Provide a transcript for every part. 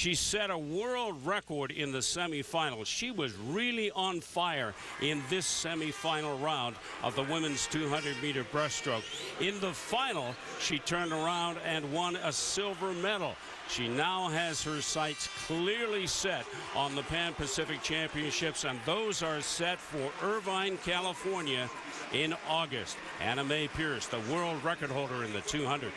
She set a world record in the semifinals. She was really on fire in this semifinal round of the women's 200-meter breaststroke. In the final, she turned around and won a silver medal. She now has her sights clearly set on the Pan-Pacific Championships, and those are set for Irvine, California in August. Anna Mae Pierce, the world record holder in the 200.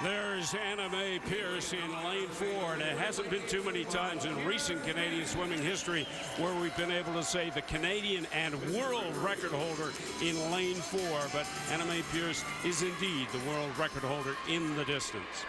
There's Anna Mae Pierce in lane 4, and it hasn't been too many times in recent Canadian swimming history where we've been able to say the Canadian and world record holder in lane 4, but Anna Mae Pierce is indeed the world record holder in the distance.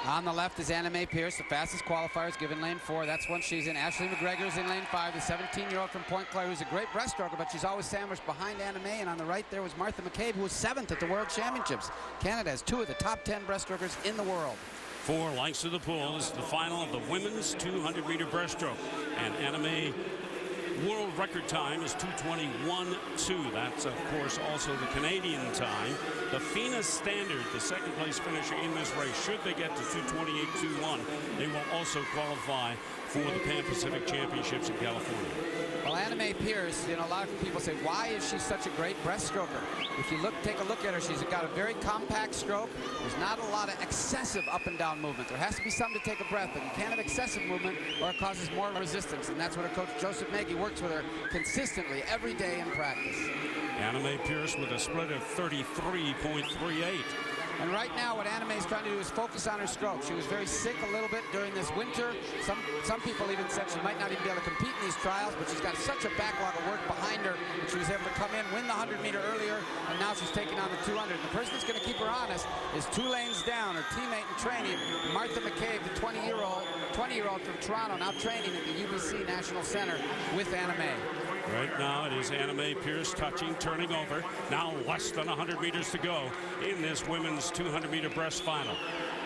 On the left is Anna Mae Pierce, the fastest qualifier is given lane 4. That's one she's in. Ashley McGregor is in lane 5, the 17-year-old from Point Claire, who's a great breaststroker, but she's always sandwiched behind Anna Mae. And on the right there was Martha McCabe, who was 7th at the World Championships. Canada has 2 of the top 10 breaststrokers in the world. 4 lengths of the pool. This is the final of the women's 200-meter breaststroke. And Anna Mae world record time is 2:21.2. That's, of course, also the Canadian time. The FINA standard, the second place finisher in this race, should they get to 2:28.21, they will also qualify for the Pan-Pacific Championships in California. Well, Anna Mae Pierce, you know, a lot of people say, why is she such a great breaststroker? If you take a look at her, she's got a very compact stroke. There's not a lot of excessive up and down movement. There has to be something to take a breath, but you can't have excessive movement or it causes more resistance. And that's what her coach, Joseph Nagy, works with her consistently every day in practice. Anna Mae Pierce with a split of 33.38. And right now, what Anna Mae's trying to do is focus on her stroke. She was very sick a little bit during this winter. Some people even said she might not even be able to compete in these trials, but she's got such a backlog of work behind her that she was able to come in, win the 100-meter earlier, and now she's taking on the 200. And the person that's going to keep her honest is 2 lanes down, her teammate in training, Martha McCabe, the 20-year-old from Toronto, now training at the UBC National Center with Anna Mae. Right now it is Anna Mae Pierce touching, turning over. Now less than 100 meters to go in this women's 200-meter breast final.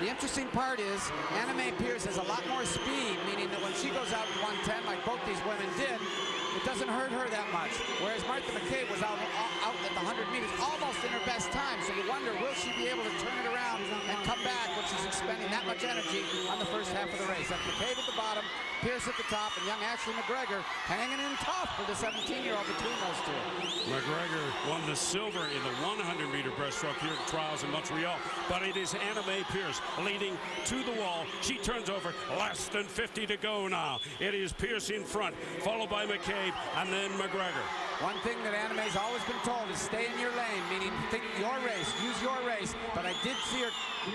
The interesting part is Anna Mae Pierce has a lot more speed, meaning that when she goes out in 110, like both these women did, it doesn't hurt her that much. Whereas Martha McCabe was out at the 100 meters, almost in her best time. So you wonder, will she be able to turn it around and come back when she's expending that much energy on the first half of the race? That's McCabe at the bottom, Pierce at the top, and young Ashley McGregor hanging in tough for the 17-year-old between those 2. McGregor won the silver in the 100-meter breaststroke here at the trials in Montreal. But it is Anna Mae Pierce leading to the wall. She turns over, less than 50 to go now. It is Pierce in front, followed by McCabe, and then McGregor. One thing that Anna Mae's always been told is stay in your lane, meaning think your race, use your race. But I did see her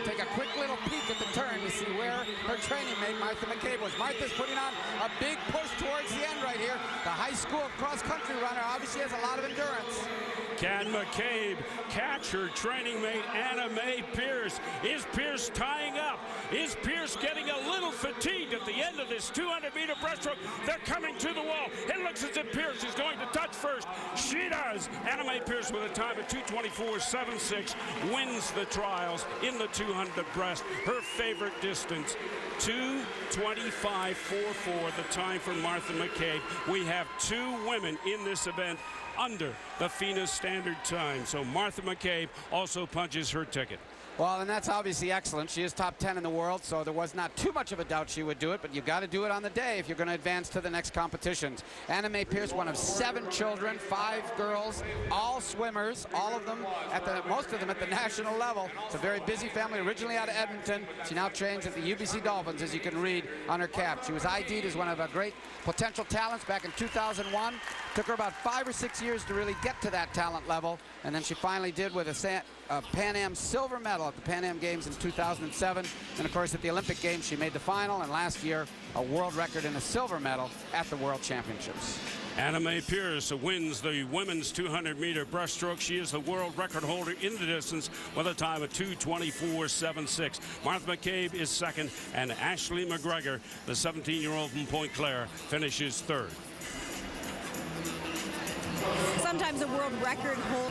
take a quick little peek at the turn to see where her training mate, Martha McCabe, was. Martha's putting on a big push towards the end right here. The high school cross-country runner obviously has a lot of endurance. Can McCabe catch her training mate, Anna Mae Pierce? Is Pierce tying up? Is Pierce getting a little fatigued at the end of this 200-meter breaststroke? They're coming to the wall. It looks as if Pierce is going to touch first. She does. Anna Mae Pierce with a time of 2:24.76 wins the trials in the 200 breast. Her favorite distance, 2:25.44, the time for Martha McCabe. We have 2 women in this event under the FINA standard time. So Martha McCabe also punches her ticket. Well, and that's obviously excellent. She is top 10 in the world, so there was not too much of a doubt she would do it, but you've got to do it on the day if you're going to advance to the next competitions. Anna Mae Pierce, one of 7 children, 5 girls, all swimmers, all of them, most of them at the national level. It's a very busy family, originally out of Edmonton. She now trains at the UBC Dolphins, as you can read on her cap. She was ID'd as one of our great potential talents back in 2001. Took her about 5 or 6 years to really get to that talent level, and then she finally did with a Pan Am silver medal at the Pan Am Games in 2007. And of course at the Olympic Games she made the final, and last year a world record and a silver medal at the World Championships. Anna Mae Pierce wins the women's 200-meter breaststroke. She is the world record holder in the distance with a time of 2:24.76. Martha McCabe is second, and Ashley McGregor, the 17-year-old from Point Claire, finishes third. Sometimes a world record holder